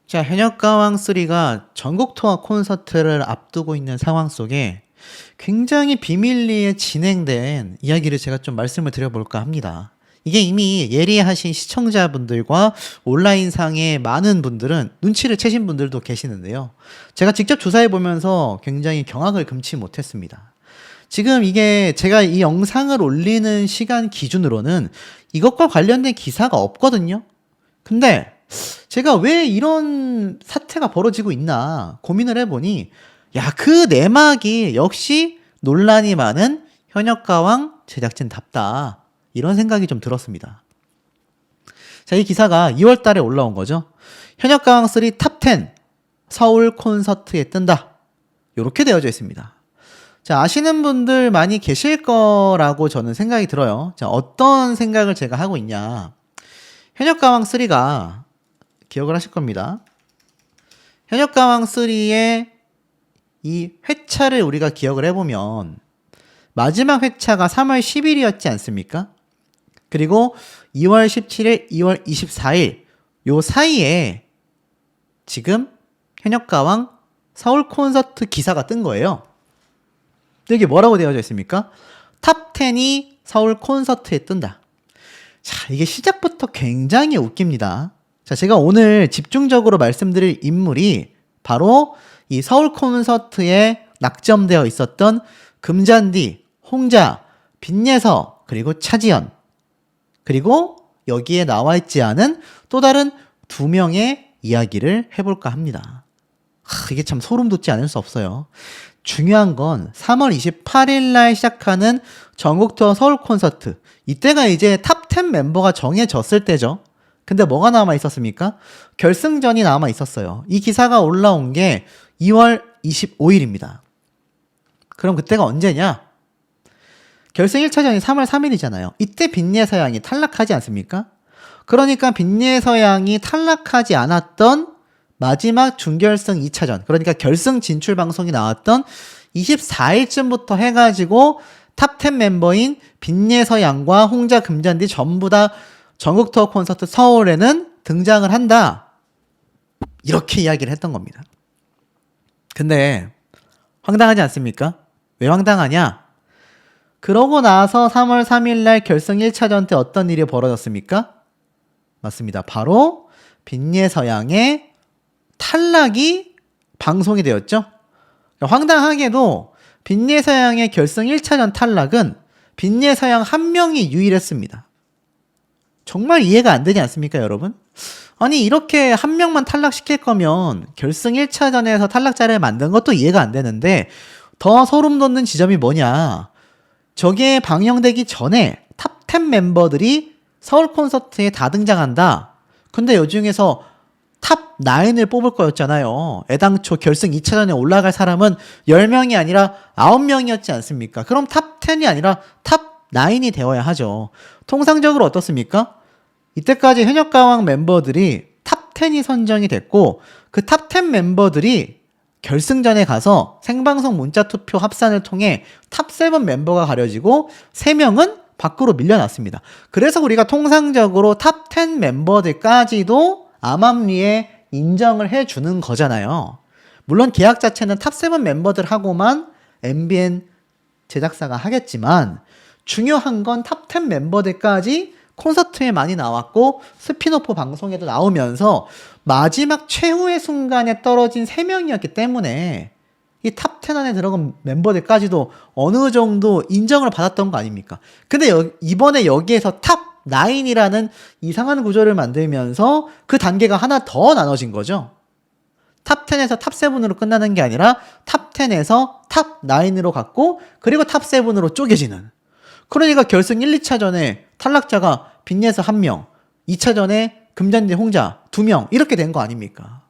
자, 현역가왕3가 전국 투어 콘서트를 앞두고 있는 상황 속에 굉장히 비밀리에 진행된 이야기를 제가 좀 말씀을 드려볼까 합니다. 이게 이미 예리하신 시청자분들과 온라인상의 많은 분들은 눈치를 채신 분들도 계시는데요. 제가 직접 조사해보면서 굉장히 경악을 금치 못했습니다. 지금 이게 제가 이 영상을 올리는 시간 기준으로는 이것과 관련된 기사가 없거든요. 근데 제가 왜 이런 사태가 벌어지고 있나 고민을 해보니, 야, 그 내막이 역시 논란이 많은 현역가왕 제작진답다, 이런 생각이 좀 들었습니다. 자, 이 기사가 2월 달에 올라온 거죠. 현역가왕 3 탑10 서울 콘서트에 뜬다, 이렇게 되어져 있습니다. 자, 아시는 분들 많이 계실 거라고 저는 생각이 들어요. 자, 어떤 생각을 제가 하고 있냐. 현역가왕 3가 기억을 하실 겁니다. 현역가왕 3의 이 회차를 우리가 기억을 해보면 마지막 회차가 3월 10일이었지 않습니까? 그리고 2월 17일, 2월 24일 요 사이에 지금 현역가왕 서울 콘서트 기사가 뜬 거예요. 이게 뭐라고 되어져 있습니까? 탑10이 서울 콘서트에 뜬다. 자, 이게 시작부터 굉장히 웃깁니다. 자, 제가 오늘 집중적으로 말씀드릴 인물이 바로 이 서울 콘서트에 낙점되어 있었던 금잔디, 홍자, 빈예서, 그리고 차지연, 그리고 여기에 나와 있지 않은 또 다른 두 명의 이야기를 해볼까 합니다. 이게 참 소름 돋지 않을 수 없어요. 중요한 건 3월 28일 날 시작하는 전국 투어 서울 콘서트, 이때가 이제 탑10 멤버가 정해졌을 때죠. 근데 뭐가 남아 있었습니까? 결승전이 남아 있었어요. 이 기사가 올라온 게 2월 25일입니다. 그럼 그때가 언제냐? 결승 1차전이 3월 3일이잖아요. 이때 빈예서양이 탈락하지 않습니까? 그러니까 빈예서양이 탈락하지 않았던 마지막 준결승 2차전, 그러니까 결승 진출 방송이 나왔던 24일쯤부터 해가지고 탑10 멤버인 빈예서양과 홍자, 금잔디 전부 다 전국 투어 콘서트 서울에는 등장을 한다, 이렇게 이야기를 했던 겁니다. 근데 황당하지 않습니까? 왜 황당하냐? 그러고 나서 3월 3일 날 결승 1차전 때 어떤 일이 벌어졌습니까? 맞습니다. 바로 빈예서양의 탈락이 방송이 되었죠. 황당하게도 빈예서양의 결승 1차전 탈락은 빈예서양 한 명이 유일했습니다. 정말 이해가 안 되지 않습니까, 여러분? 아니, 이렇게 한 명만 탈락시킬 거면 결승 1차전에서 탈락자를 만든 것도 이해가 안 되는데, 더 소름 돋는 지점이 뭐냐, 저게 방영되기 전에 탑10 멤버들이 서울 콘서트에 다 등장한다. 근데 요 중에서 탑9을 뽑을 거였잖아요. 애당초 결승 2차전에 올라갈 사람은 10명이 아니라 9명이었지 않습니까? 그럼 탑10이 아니라 탑9이 되어야 하죠. 통상적으로 어떻습니까? 이때까지 현역가왕 멤버들이 탑10이 선정이 됐고, 그 탑10 멤버들이 결승전에 가서 생방송 문자투표 합산을 통해 탑7 멤버가 가려지고 3명은 밖으로 밀려났습니다. 그래서 우리가 통상적으로 탑10 멤버들까지도 암암리에 인정을 해주는 거잖아요. 물론 계약 자체는 탑7 멤버들하고만 MBN 제작사가 하겠지만, 중요한 건 탑10 멤버들까지 콘서트에 많이 나왔고 스피노프 방송에도 나오면서 마지막 최후의 순간에 떨어진 3명이었기 때문에 이 탑10 안에 들어간 멤버들까지도 어느 정도 인정을 받았던 거 아닙니까? 근데 이번에 여기에서 탑9이라는 이상한 구조를 만들면서 그 단계가 하나 더 나눠진 거죠. 탑10에서 탑7으로 끝나는 게 아니라 탑10에서 탑9으로 갔고, 그리고 탑7으로 쪼개지는. 그러니까 결승 1, 2차전에 탈락자가 빈예서 1명, 2차전에 금잔디, 홍자 2명, 이렇게 된 거 아닙니까?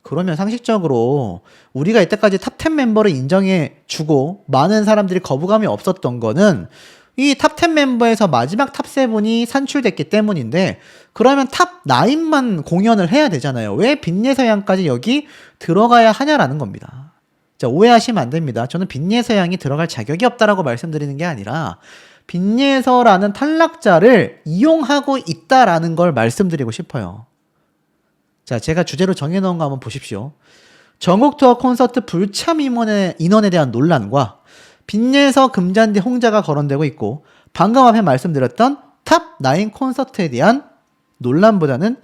그러면 상식적으로 우리가 이때까지 탑10 멤버를 인정해주고 많은 사람들이 거부감이 없었던 거는 이 탑10 멤버에서 마지막 탑7이 산출됐기 때문인데, 그러면 탑9만 공연을 해야 되잖아요. 왜 빈예서양까지 여기 들어가야 하냐라는 겁니다. 자, 오해하시면 안 됩니다. 저는 빈예서양이 들어갈 자격이 없다라고 말씀드리는 게 아니라 빈예서라는 탈락자를 이용하고 있다라는 걸 말씀드리고 싶어요. 자, 제가 주제로 정해놓은 거 한번 보십시오. 전국 투어 콘서트 불참 인원에 대한 논란과 빈예서 금잔디 홍자가 거론되고 있고, 방금 앞에 말씀드렸던 탑9 콘서트에 대한 논란보다는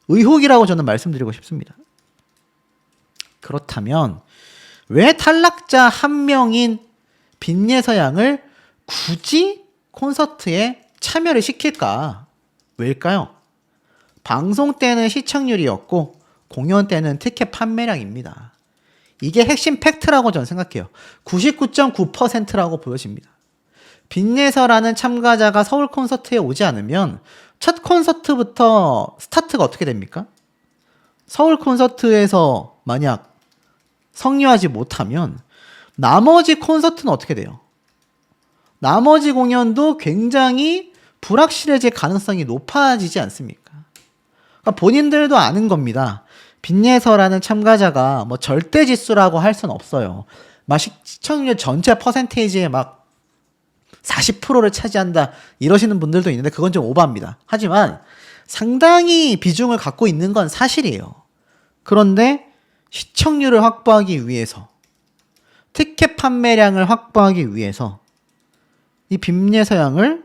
의혹이라고 저는 말씀드리고 싶습니다. 그렇다면 왜 탈락자 한 명인 빈예서 양을 굳이 콘서트에 참여를 시킬까? 왜일까요? 방송 때는 시청률이었고 공연 때는 티켓 판매량입니다. 이게 핵심 팩트라고 저는 생각해요. 99.9%라고 보여집니다. 빈예서라는 참가자가 서울 콘서트에 오지 않으면 첫 콘서트부터 스타트가 어떻게 됩니까? 서울 콘서트에서 만약 성리하지 못하면 나머지 콘서트는 어떻게 돼요? 나머지 공연도 굉장히 불확실해질 가능성이 높아지지 않습니까? 그러니까 본인들도 아는 겁니다. 빈예서라는 참가자가 뭐 절대 지수라고 할 수는 없어요. 막 시청률 전체 퍼센테이지에 막 40%를 차지한다 이러시는 분들도 있는데 그건 좀 오버합니다. 하지만 상당히 비중을 갖고 있는 건 사실이에요. 그런데 시청률을 확보하기 위해서, 티켓 판매량을 확보하기 위해서 이 빈예서 양을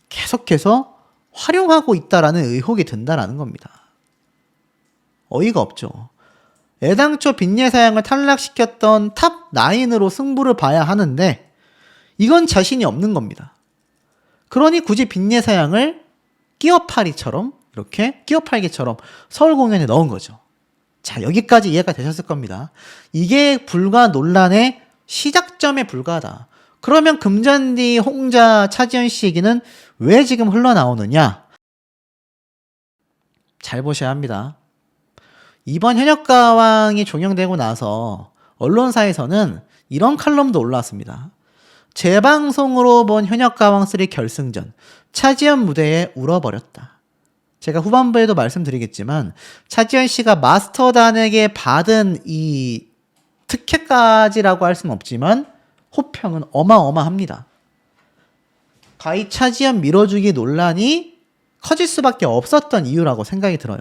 계속해서 활용하고 있다라는 의혹이 든다라는 겁니다. 어이가 없죠. 애당초 빈예서 양을 탈락시켰던 탑9으로 승부를 봐야 하는데 이건 자신이 없는 겁니다. 그러니 굳이 빈예서 양을 끼어팔이처럼, 이렇게 끼어팔기처럼 서울 공연에 넣은 거죠. 자, 여기까지 이해가 되셨을 겁니다. 이게 불과 논란의 시작점에 불과하다. 그러면 금잔디, 홍자, 차지연 씨 얘기는 왜 지금 흘러나오느냐? 잘 보셔야 합니다. 이번 현역가왕이 종영되고 나서 언론사에서는 이런 칼럼도 올라왔습니다. 재방송으로 본 현역가왕3 결승전, 차지연 무대에 울어버렸다. 제가 후반부에도 말씀드리겠지만 차지연 씨가 마스터단에게 받은 이 특혜까지라고 할 수는 없지만 호평은 어마어마합니다. 가히 차지연 밀어주기 논란이 커질 수밖에 없었던 이유라고 생각이 들어요.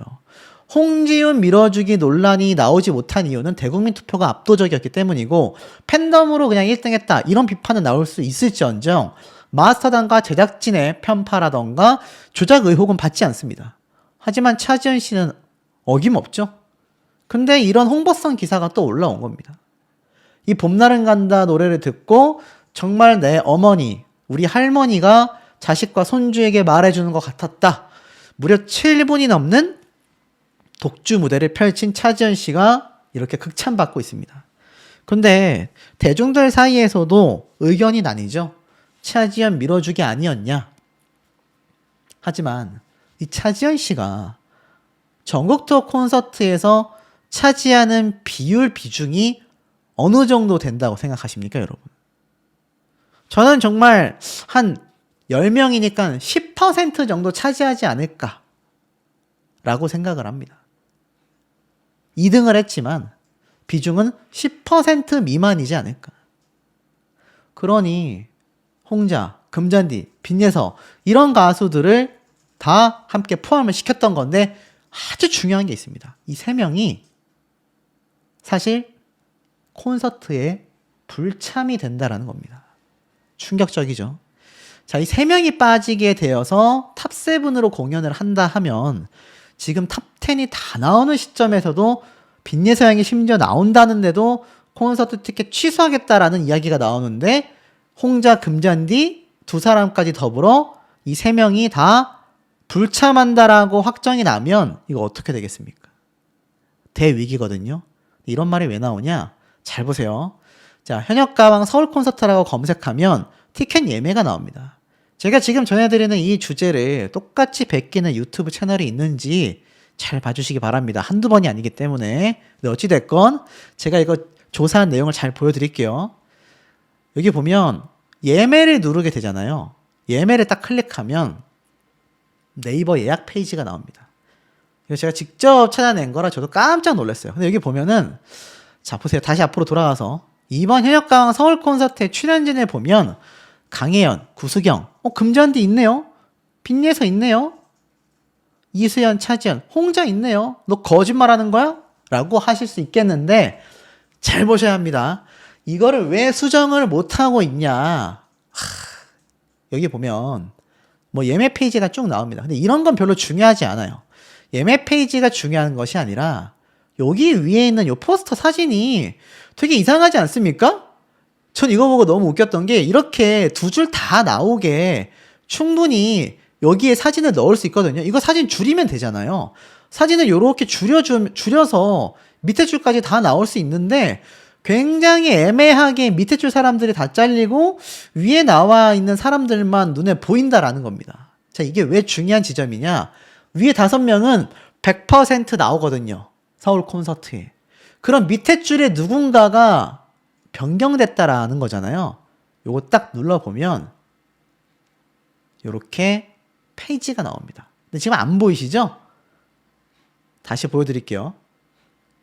홍지훈 밀어주기 논란이 나오지 못한 이유는 대국민 투표가 압도적이었기 때문이고 팬덤으로 그냥 1등 했다 이런 비판은 나올 수 있을지언정 마스터단과 제작진의 편파라던가 조작 의혹은 받지 않습니다. 하지만 차지연 씨는 어김없죠. 근데 이런 홍보성 기사가 또 올라온 겁니다. 이 봄날은 간다 노래를 듣고 정말 내 어머니, 우리 할머니가 자식과 손주에게 말해주는 것 같았다. 무려 7분이 넘는 독주 무대를 펼친 차지연 씨가 이렇게 극찬받고 있습니다. 근데 대중들 사이에서도 의견이 나뉘죠. 차지연 밀어주기 아니었냐? 하지만 이 차지연 씨가 전국 투어 콘서트에서 차지하는 비중이 어느 정도 된다고 생각하십니까, 여러분? 저는 정말 한 10명이니까 10% 정도 차지하지 않을까 라고 생각을 합니다. 2등을 했지만 비중은 10% 미만이지 않을까. 그러니 홍자, 금잔디, 빈예서 이런 가수들을 다 함께 포함을 시켰던 건데 아주 중요한 게 있습니다. 이 3명이 사실 콘서트에 불참이 된다라는 겁니다. 충격적이죠. 자, 이 3명이 빠지게 되어서 탑7으로 공연을 한다 하면 지금 탑10이 다 나오는 시점에서도 빈예서 양이 심지어 나온다는데도 콘서트 티켓 취소하겠다라는 이야기가 나오는데 홍자, 금잔디 두 사람까지 더불어 이 3명이 다 불참한다라고 확정이 나면 이거 어떻게 되겠습니까? 대위기거든요. 이런 말이 왜 나오냐? 잘 보세요. 자, 현역가왕 서울 콘서트라고 검색하면 티켓 예매가 나옵니다. 제가 지금 전해드리는 이 주제를 똑같이 베끼는 유튜브 채널이 있는지 잘 봐주시기 바랍니다. 한두 번이 아니기 때문에. 근데 어찌됐건 제가 이거 조사한 내용을 잘 보여드릴게요. 여기 보면 예매를 누르게 되잖아요. 예매를 딱 클릭하면 네이버 예약 페이지가 나옵니다. 이거 제가 직접 찾아낸 거라 저도 깜짝 놀랐어요. 근데 여기 보면은 자, 보세요. 다시 앞으로 돌아가서 이번 현역가왕 서울 콘서트의 출연진을 보면 강혜연, 구수경, 금잔디 있네요. 빈예서 있네요. 이수연, 차지연, 홍자 있네요. 너 거짓말하는 거야? 라고 하실 수 있겠는데 잘 보셔야 합니다. 이거를 왜 수정을 못하고 있냐. 여기 보면 뭐 예매 페이지가 쭉 나옵니다. 근데 이런 건 별로 중요하지 않아요. 예매 페이지가 중요한 것이 아니라 여기 위에 있는 요 포스터 사진이 되게 이상하지 않습니까? 전 이거 보고 너무 웃겼던 게 이렇게 두 줄 다 나오게 충분히 여기에 사진을 넣을 수 있거든요. 이거 사진 줄이면 되잖아요. 사진을 이렇게 줄여서 밑에 줄까지 다 나올 수 있는데 굉장히 애매하게 밑에 줄 사람들이 다 잘리고 위에 나와 있는 사람들만 눈에 보인다라는 겁니다. 자, 이게 왜 중요한 지점이냐? 위에 5명은 100% 나오거든요. 서울 콘서트에. 그럼 밑에 줄에 누군가가 변경됐다라는 거잖아요. 요거 딱 눌러보면 요렇게 페이지가 나옵니다. 근데 지금 안 보이시죠? 다시 보여드릴게요.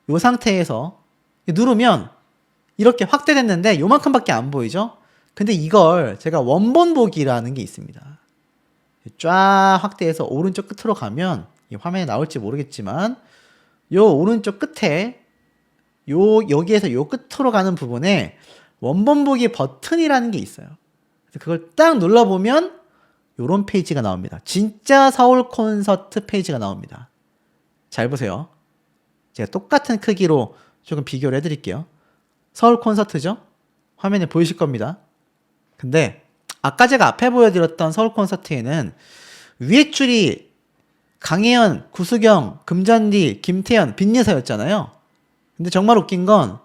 요 상태에서 누르면 이렇게 확대됐는데 요만큼밖에 안 보이죠? 근데 이걸 제가 원본 보기라는 게 있습니다. 쫙 확대해서 오른쪽 끝으로 가면 이 화면에 나올지 모르겠지만 요 오른쪽 끝에 여기에서 요 끝으로 가는 부분에 원본 보기 버튼이라는 게 있어요. 그걸 딱 눌러보면 요런 페이지가 나옵니다. 진짜 서울 콘서트 페이지가 나옵니다. 잘 보세요. 제가 똑같은 크기로 조금 비교를 해드릴게요. 서울 콘서트죠? 화면에 보이실 겁니다. 근데 아까 제가 앞에 보여드렸던 서울 콘서트에는 위에 줄이 강혜연, 구수경, 금잔디, 김태현, 빈예서였잖아요. 근데 정말 웃긴 건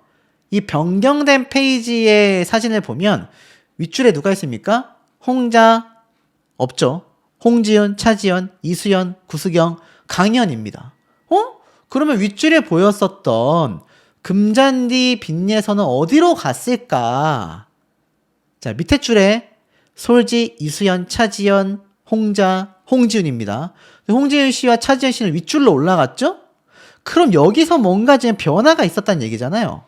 이 변경된 페이지의 사진을 보면 윗줄에 누가 있습니까? 홍자 없죠. 홍지연, 차지연, 이수연, 구수경, 강혜연입니다. 그러면 윗줄에 보였었던 금잔디, 빈예서는 어디로 갔을까? 자, 밑에 줄에 솔지, 이수연, 차지연, 홍자, 홍지윤입니다. 홍지윤 씨와 차지연 씨는 윗줄로 올라갔죠? 그럼 여기서 뭔가 지금 변화가 있었다는 얘기잖아요.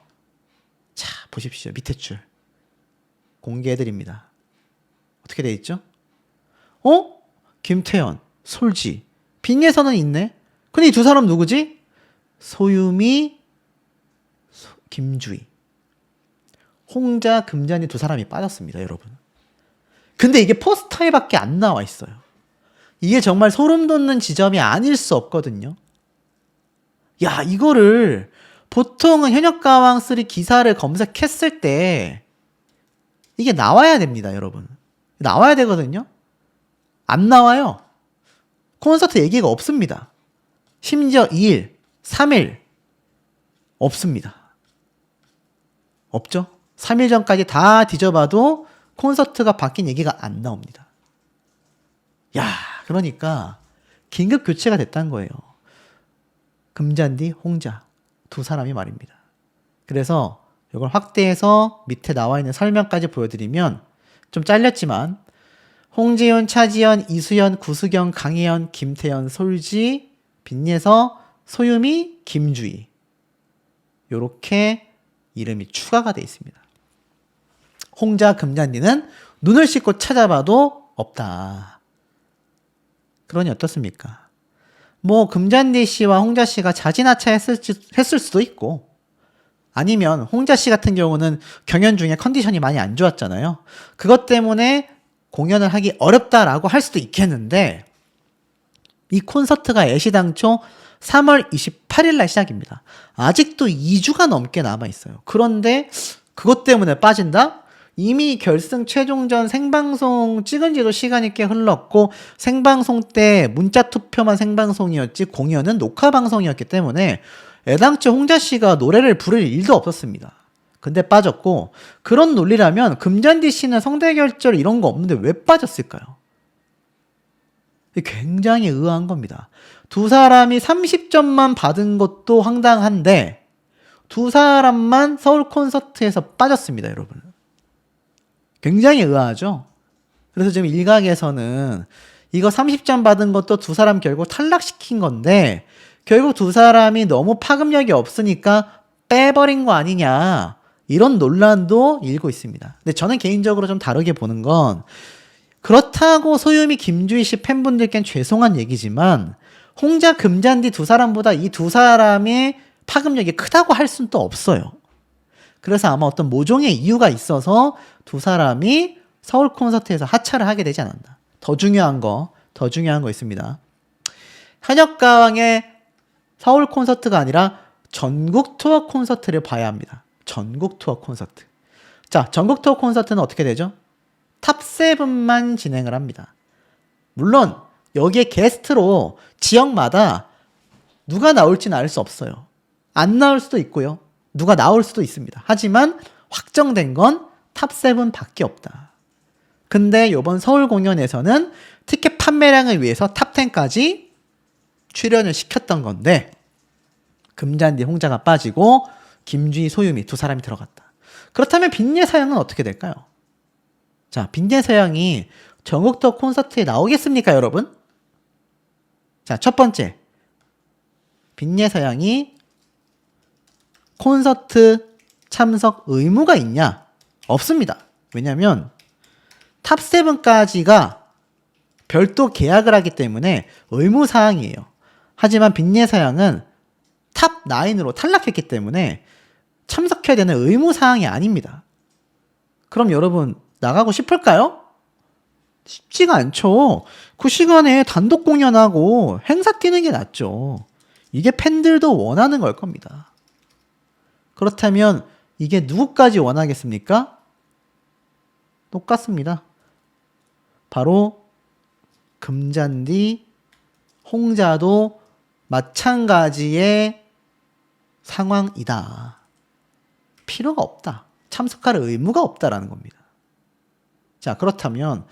자, 보십시오. 밑에 줄. 공개해드립니다. 어떻게 돼 있죠? 김태현, 솔지, 빈예서는 있네? 근데 이 두 사람 누구지? 소유미, 김주희. 홍자, 금잔디 두 사람이 빠졌습니다, 여러분. 근데 이게 포스터에 밖에 안 나와 있어요. 이게 정말 소름 돋는 지점이 아닐 수 없거든요. 야, 이거를 보통은 현역가왕3 기사를 검색했을 때 이게 나와야 됩니다, 여러분. 나와야 되거든요. 안 나와요. 콘서트 얘기가 없습니다. 심지어 2일, 3일 없습니다. 없죠? 3일 전까지 다 뒤져봐도 콘서트가 바뀐 얘기가 안 나옵니다. 야, 그러니까 긴급 교체가 됐다는 거예요. 금잔디, 홍자 두 사람이 말입니다. 그래서 이걸 확대해서 밑에 나와 있는 설명까지 보여드리면 좀 잘렸지만 홍지윤, 차지연, 이수연, 구수경, 강혜연, 김태현, 솔지, 빈예서, 소유미, 김주희 요렇게 이름이 추가가 되어 있습니다. 홍자, 금잔디는 눈을 씻고 찾아봐도 없다. 그러니 어떻습니까? 뭐 금잔디 씨와 홍자 씨가 자진하차 했을 수도 있고 아니면 홍자 씨 같은 경우는 경연 중에 컨디션이 많이 안 좋았잖아요. 그것 때문에 공연을 하기 어렵다라고 할 수도 있겠는데 이 콘서트가 애시당초 3월 28일 날 시작입니다. 아직도 2주가 넘게 남아있어요. 그런데 그것 때문에 빠진다? 이미 결승 최종전 생방송 찍은 지도 시간이 꽤 흘렀고 생방송 때 문자 투표만 생방송이었지 공연은 녹화 방송이었기 때문에 애당초 홍자 씨가 노래를 부를 일도 없었습니다. 근데 빠졌고 그런 논리라면 금잔디 씨는 성대결절 이런 거 없는데 왜 빠졌을까요? 굉장히 의아한 겁니다. 두 사람이 30점만 받은 것도 황당한데 두 사람만 서울 콘서트에서 빠졌습니다, 여러분. 굉장히 의아하죠? 그래서 지금 일각에서는 이거 30점 받은 것도 두 사람 결국 탈락시킨 건데 결국 두 사람이 너무 파급력이 없으니까 빼버린 거 아니냐 이런 논란도 일고 있습니다. 근데 저는 개인적으로 좀 다르게 보는 건 그렇다고 소유미 김주희 씨 팬분들께는 죄송한 얘기지만 홍자, 금잔디 두 사람보다 이 두 사람의 파급력이 크다고 할 수는 또 없어요. 그래서 아마 어떤 모종의 이유가 있어서 두 사람이 서울 콘서트에서 하차를 하게 되지 않았나. 더 중요한 거 있습니다. 현역가왕의 서울 콘서트가 아니라 전국 투어 콘서트를 봐야 합니다. 전국 투어 콘서트. 자, 전국 투어 콘서트는 어떻게 되죠? 탑7만 진행을 합니다. 물론 여기에 게스트로 지역마다 누가 나올지는 알 수 없어요. 안 나올 수도 있고요. 누가 나올 수도 있습니다. 하지만 확정된 건 탑7 밖에 없다. 근데 이번 서울 공연에서는 티켓 판매량을 위해서 탑10까지 출연을 시켰던 건데 금잔디 홍자가 빠지고 김주희, 소유미 두 사람이 들어갔다. 그렇다면 빈예서양은 어떻게 될까요? 자, 빈예서양이 전국투어 콘서트에 나오겠습니까, 여러분? 자, 첫 번째. 빈예서양이 콘서트 참석 의무가 있냐? 없습니다. 왜냐면 탑7까지가 별도 계약을 하기 때문에 의무사항이에요. 하지만 빈예서양은 탑9으로 탈락했기 때문에 참석해야 되는 의무사항이 아닙니다. 그럼 여러분 나가고 싶을까요? 쉽지가 않죠. 그 시간에 단독 공연하고 행사 뛰는 게 낫죠. 이게 팬들도 원하는 걸 겁니다. 그렇다면 이게 누구까지 원하겠습니까? 똑같습니다. 바로 금잔디, 홍자도 마찬가지의 상황이다. 필요가 없다. 참석할 의무가 없다라는 겁니다. 자, 그렇다면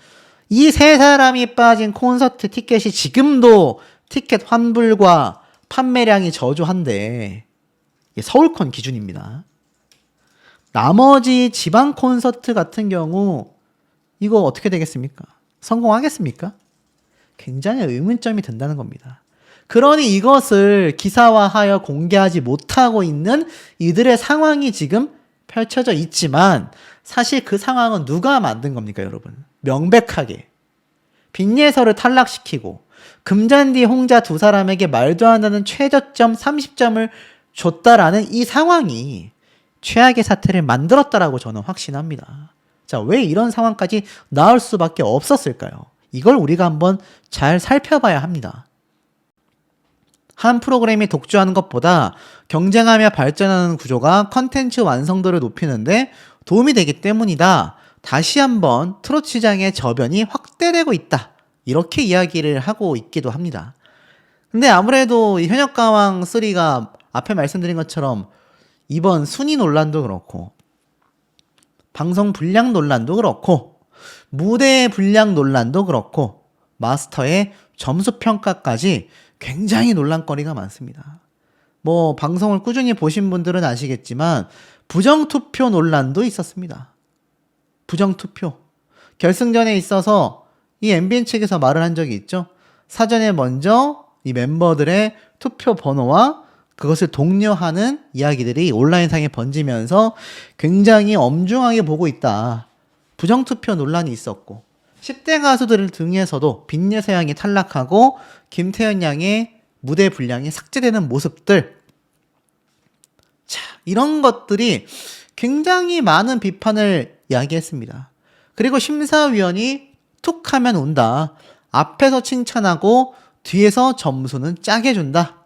이 세 사람이 빠진 콘서트 티켓이 지금도 티켓 환불과 판매량이 저조한데 이게 서울콘 기준입니다. 나머지 지방 콘서트 같은 경우 이거 어떻게 되겠습니까? 성공하겠습니까? 굉장히 의문점이 든다는 겁니다. 그러니 이것을 기사화하여 공개하지 못하고 있는 이들의 상황이 지금 펼쳐져 있지만 사실 그 상황은 누가 만든 겁니까, 여러분? 명백하게 빈예서를 탈락시키고 금잔디, 홍자 두 사람에게 말도 안 되는 최저점 30점을 줬다라는 이 상황이 최악의 사태를 만들었다라고 저는 확신합니다. 자, 왜 이런 상황까지 나올 수밖에 없었을까요? 이걸 우리가 한번 잘 살펴봐야 합니다. 한 프로그램이 독주하는 것보다 경쟁하며 발전하는 구조가 컨텐츠 완성도를 높이는데 도움이 되기 때문이다. 다시 한번 트로트 시장의 저변이 확대되고 있다. 이렇게 이야기를 하고 있기도 합니다. 근데 아무래도 이 현역가왕 3가 앞에 말씀드린 것처럼 이번 순위 논란도 그렇고 방송 분량 논란도 그렇고 무대 분량 논란도 그렇고 마스터의 점수 평가까지 굉장히 논란거리가 많습니다. 뭐 방송을 꾸준히 보신 분들은 아시겠지만 부정투표 논란도 있었습니다. 부정투표. 결승전에 있어서 이 MBN 측에서 말을 한 적이 있죠. 사전에 먼저 이 멤버들의 투표 번호와 그것을 독려하는 이야기들이 온라인상에 번지면서 굉장히 엄중하게 보고 있다. 부정투표 논란이 있었고 10대 가수들 등에서도 빈예서양이 탈락하고 김태현 양의 무대 분량이 삭제되는 모습들. 자, 이런 것들이 굉장히 많은 비판을 야기했습니다. 그리고 심사위원이 툭 하면 온다. 앞에서 칭찬하고 뒤에서 점수는 짜게 준다.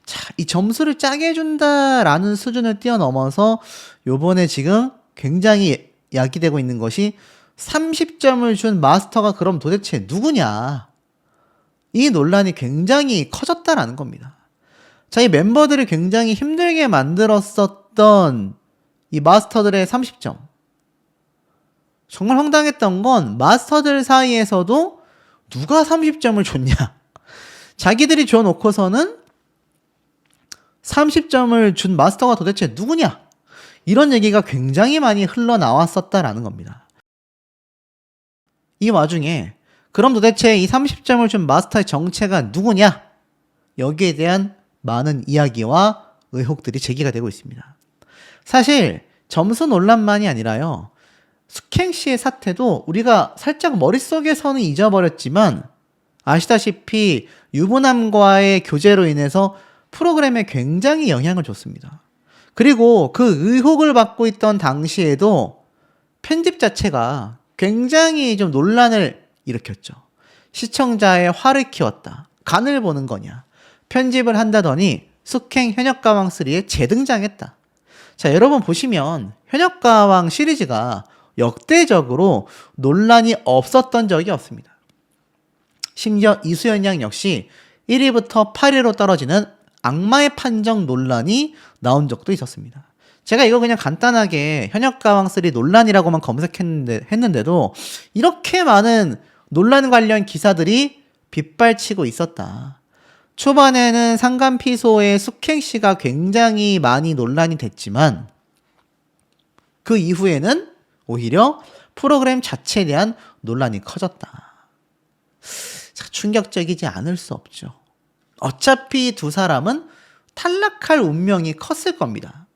자, 이 점수를 짜게 준다라는 수준을 뛰어넘어서 요번에 지금 굉장히 야기되고 있는 것이 30점을 준 마스터가 그럼 도대체 누구냐? 이 논란이 굉장히 커졌다라는 겁니다. 자, 이 멤버들이 굉장히 힘들게 만들었었던 이 마스터들의 30점. 정말 황당했던 건 마스터들 사이에서도 누가 30점을 줬냐? 자기들이 줘놓고서는 30점을 준 마스터가 도대체 누구냐? 이런 얘기가 굉장히 많이 흘러나왔었다라는 겁니다. 이 와중에 그럼 도대체 이 30점을 준 마스터의 정체가 누구냐? 여기에 대한 많은 이야기와 의혹들이 제기가 되고 있습니다. 사실 점수 논란만이 아니라요. 숙행시의 사태도 우리가 살짝 머릿속에서는 잊어버렸지만 아시다시피 유부남과의 교제로 인해서 프로그램에 굉장히 영향을 줬습니다. 그리고 그 의혹을 받고 있던 당시에도 편집 자체가 굉장히 좀 논란을 일으켰죠. 시청자의 화를 키웠다. 간을 보는 거냐. 편집을 한다더니 숙행 현역가왕 3에 재등장했다. 자, 여러분 보시면 현역가왕 시리즈가 역대적으로 논란이 없었던 적이 없습니다. 심지어 이수연 양 역시 1위부터 8위로 떨어지는 악마의 판정 논란이 나온 적도 있었습니다. 제가 이거 그냥 간단하게 현역가왕 3 논란이라고만 검색했는데도 이렇게 많은 논란 관련 기사들이 빗발치고 있었다. 초반에는 상간피소의 숙행씨가 굉장히 많이 논란이 됐지만 그 이후에는 오히려 프로그램 자체에 대한 논란이 커졌다. 자, 충격적이지 않을 수 없죠. 어차피 두 사람은 탈락할 운명이 컸을 겁니다.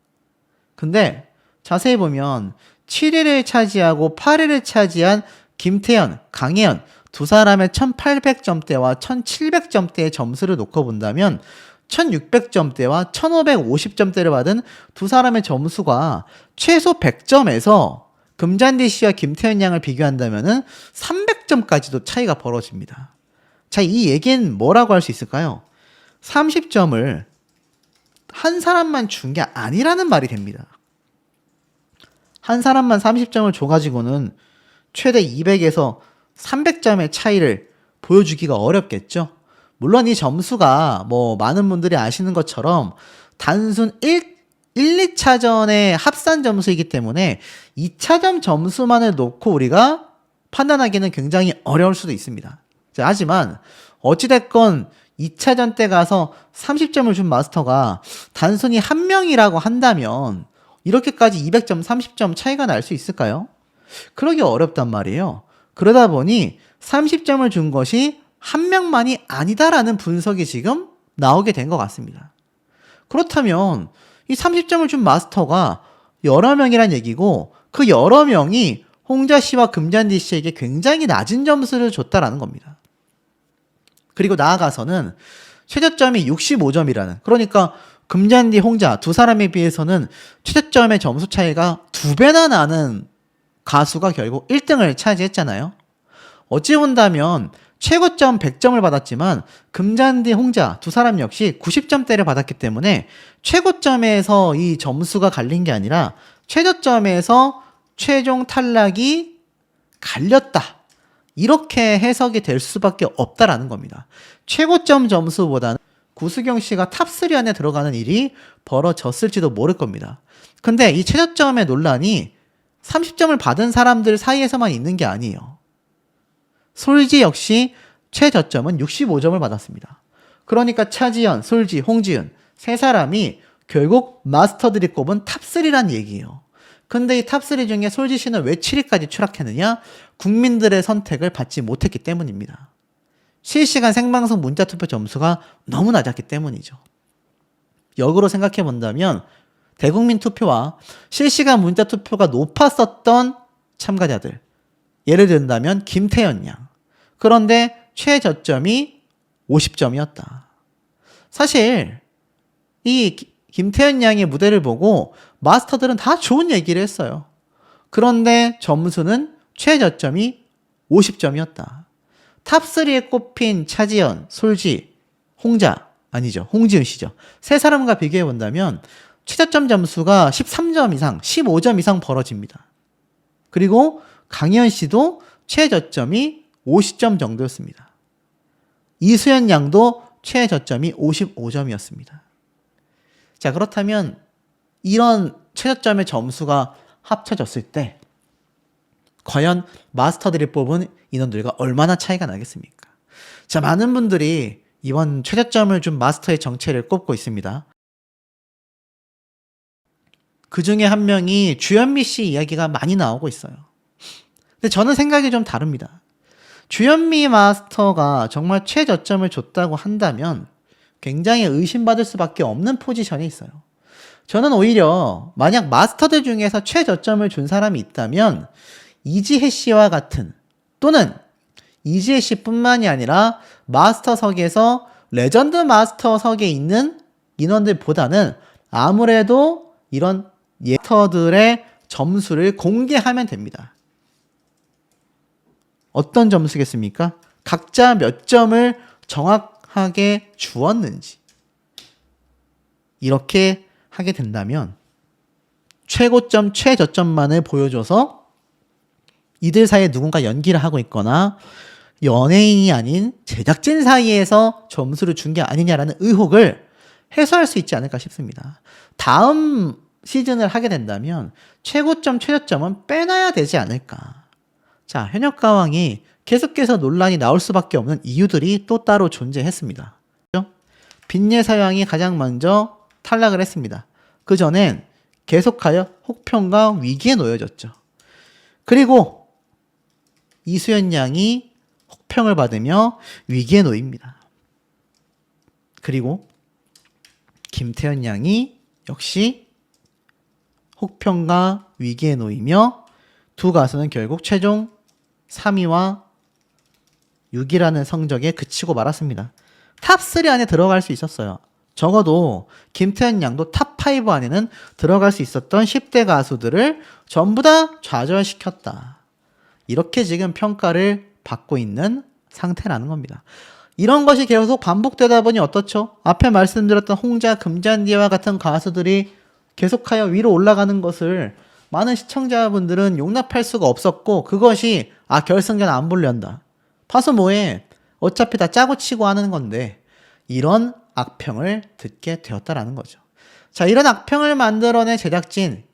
근데 자세히 보면 7위를 차지하고 8위를 차지한 김태현, 강혜연 두 사람의 1800점대와 1700점대의 점수를 놓고 본다면 1600점대와 1550점대를 받은 두 사람의 점수가 최소 100점에서 금잔디 씨와 김태현 양을 비교한다면 300점까지도 차이가 벌어집니다. 자, 이 얘기는 뭐라고 할 수 있을까요? 30점을 한 사람만 준 게 아니라는 말이 됩니다. 한 사람만 30점을 줘가지고는 최대 200에서 300점의 차이를 보여주기가 어렵겠죠. 물론 이 점수가 뭐 많은 분들이 아시는 것처럼 단순 1, 2차전의 합산 점수이기 때문에 2차전 점수만을 놓고 우리가 판단하기는 굉장히 어려울 수도 있습니다. 자, 하지만 어찌됐건 2차전 때 가서 30점을 준 마스터가 단순히 한 명이라고 한다면 이렇게까지 200점, 30점 차이가 날 수 있을까요? 그러기 어렵단 말이에요. 그러다 보니 30점을 준 것이 한 명만이 아니다라는 분석이 지금 나오게 된 것 같습니다. 그렇다면 이 30점을 준 마스터가 여러 명이란 얘기고 그 여러 명이 홍자 씨와 금잔디 씨에게 굉장히 낮은 점수를 줬다라는 겁니다. 그리고 나아가서는 최저점이 65점이라는, 그러니까 금잔디, 홍자 두 사람에 비해서는 최저점의 점수 차이가 2배나 나는 가수가 결국 1등을 차지했잖아요. 어찌 본다면 최고점 100점을 받았지만 금잔디, 홍자 두 사람 역시 90점대를 받았기 때문에 최고점에서 이 점수가 갈린 게 아니라 최저점에서 최종 탈락이 갈렸다. 이렇게 해석이 될 수밖에 없다라는 겁니다. 최고점 점수보다는 구수경 씨가 탑3 안에 들어가는 일이 벌어졌을지도 모를 겁니다. 근데 이 최저점의 논란이 30점을 받은 사람들 사이에서만 있는 게 아니에요. 솔지 역시 최저점은 65점을 받았습니다. 그러니까 차지연, 솔지, 홍지은 세 사람이 결국 마스터들이 꼽은 탑3란 얘기예요. 근데 이 탑3 중에 솔지 씨는 왜 7위까지 추락했느냐? 국민들의 선택을 받지 못했기 때문입니다. 실시간 생방송 문자투표 점수가 너무 낮았기 때문이죠. 역으로 생각해 본다면 대국민 투표와 실시간 문자 투표가 높았었던 참가자들, 예를 든다면 김태현 양. 그런데 최저점이 50점이었다. 사실 이 김태현 양의 무대를 보고 마스터들은 다 좋은 얘기를 했어요. 그런데 점수는 최저점이 50점이었다. 탑3에 꼽힌 차지연, 솔지, 홍자, 아니죠, 홍지은 씨죠. 세 사람과 비교해 본다면 최저점 점수가 13점 이상, 15점 이상 벌어집니다. 그리고 강희연 씨도 최저점이 50점 정도였습니다. 이수연 양도 최저점이 55점이었습니다. 자, 그렇다면 이런 최저점의 점수가 합쳐졌을 때 과연 마스터들이 뽑은 인원들과 얼마나 차이가 나겠습니까? 자, 많은 분들이 이번 최저점을 준 마스터의 정체를 꼽고 있습니다. 그 중에 한 명이 주현미 씨 이야기가 많이 나오고 있어요. 근데 저는 생각이 좀 다릅니다. 주현미 마스터가 정말 최저점을 줬다고 한다면 굉장히 의심받을 수밖에 없는 포지션에 있어요. 저는 오히려 만약 마스터들 중에서 최저점을 준 사람이 있다면 이지혜 씨와 같은, 또는 이지혜 씨뿐만이 아니라 마스터석에서 레전드 마스터석에 있는 인원들보다는 아무래도 이런 예터들의 점수를 공개하면 됩니다. 어떤 점수겠습니까? 각자 몇 점을 정확하게 주었는지. 이렇게 하게 된다면 최고점, 최저점만을 보여줘서 이들 사이에 누군가 연기를 하고 있거나 연예인이 아닌 제작진 사이에서 점수를 준 게 아니냐라는 의혹을 해소할 수 있지 않을까 싶습니다. 다음 시즌을 하게 된다면 최고점, 최저점은 빼놔야 되지 않을까. 자, 현역가왕이 계속해서 논란이 나올 수밖에 없는 이유들이 또 따로 존재했습니다. 빈예사왕이 가장 먼저 탈락을 했습니다. 그 전엔 계속하여 혹평과 위기에 놓여졌죠. 그리고 이수연 양이 혹평을 받으며 위기에 놓입니다. 그리고 김태현 양이 역시 혹평과 위기에 놓이며 두 가수는 결국 최종 3위와 6위라는 성적에 그치고 말았습니다. 탑3 안에 들어갈 수 있었어요. 적어도 김태현 양도 탑5 안에는 들어갈 수 있었던 10대 가수들을 전부 다 좌절시켰다. 이렇게 지금 평가를 받고 있는 상태라는 겁니다. 이런 것이 계속 반복되다 보니 어떻죠? 앞에 말씀드렸던 홍자, 금잔디와 같은 가수들이 계속하여 위로 올라가는 것을 많은 시청자분들은 용납할 수가 없었고, 그것이 결승전 안 보려한다. 봐서 뭐해? 어차피 다 짜고 치고 하는 건데, 이런 악평을 듣게 되었다라는 거죠. 자, 이런 악평을 만들어낸 제작진,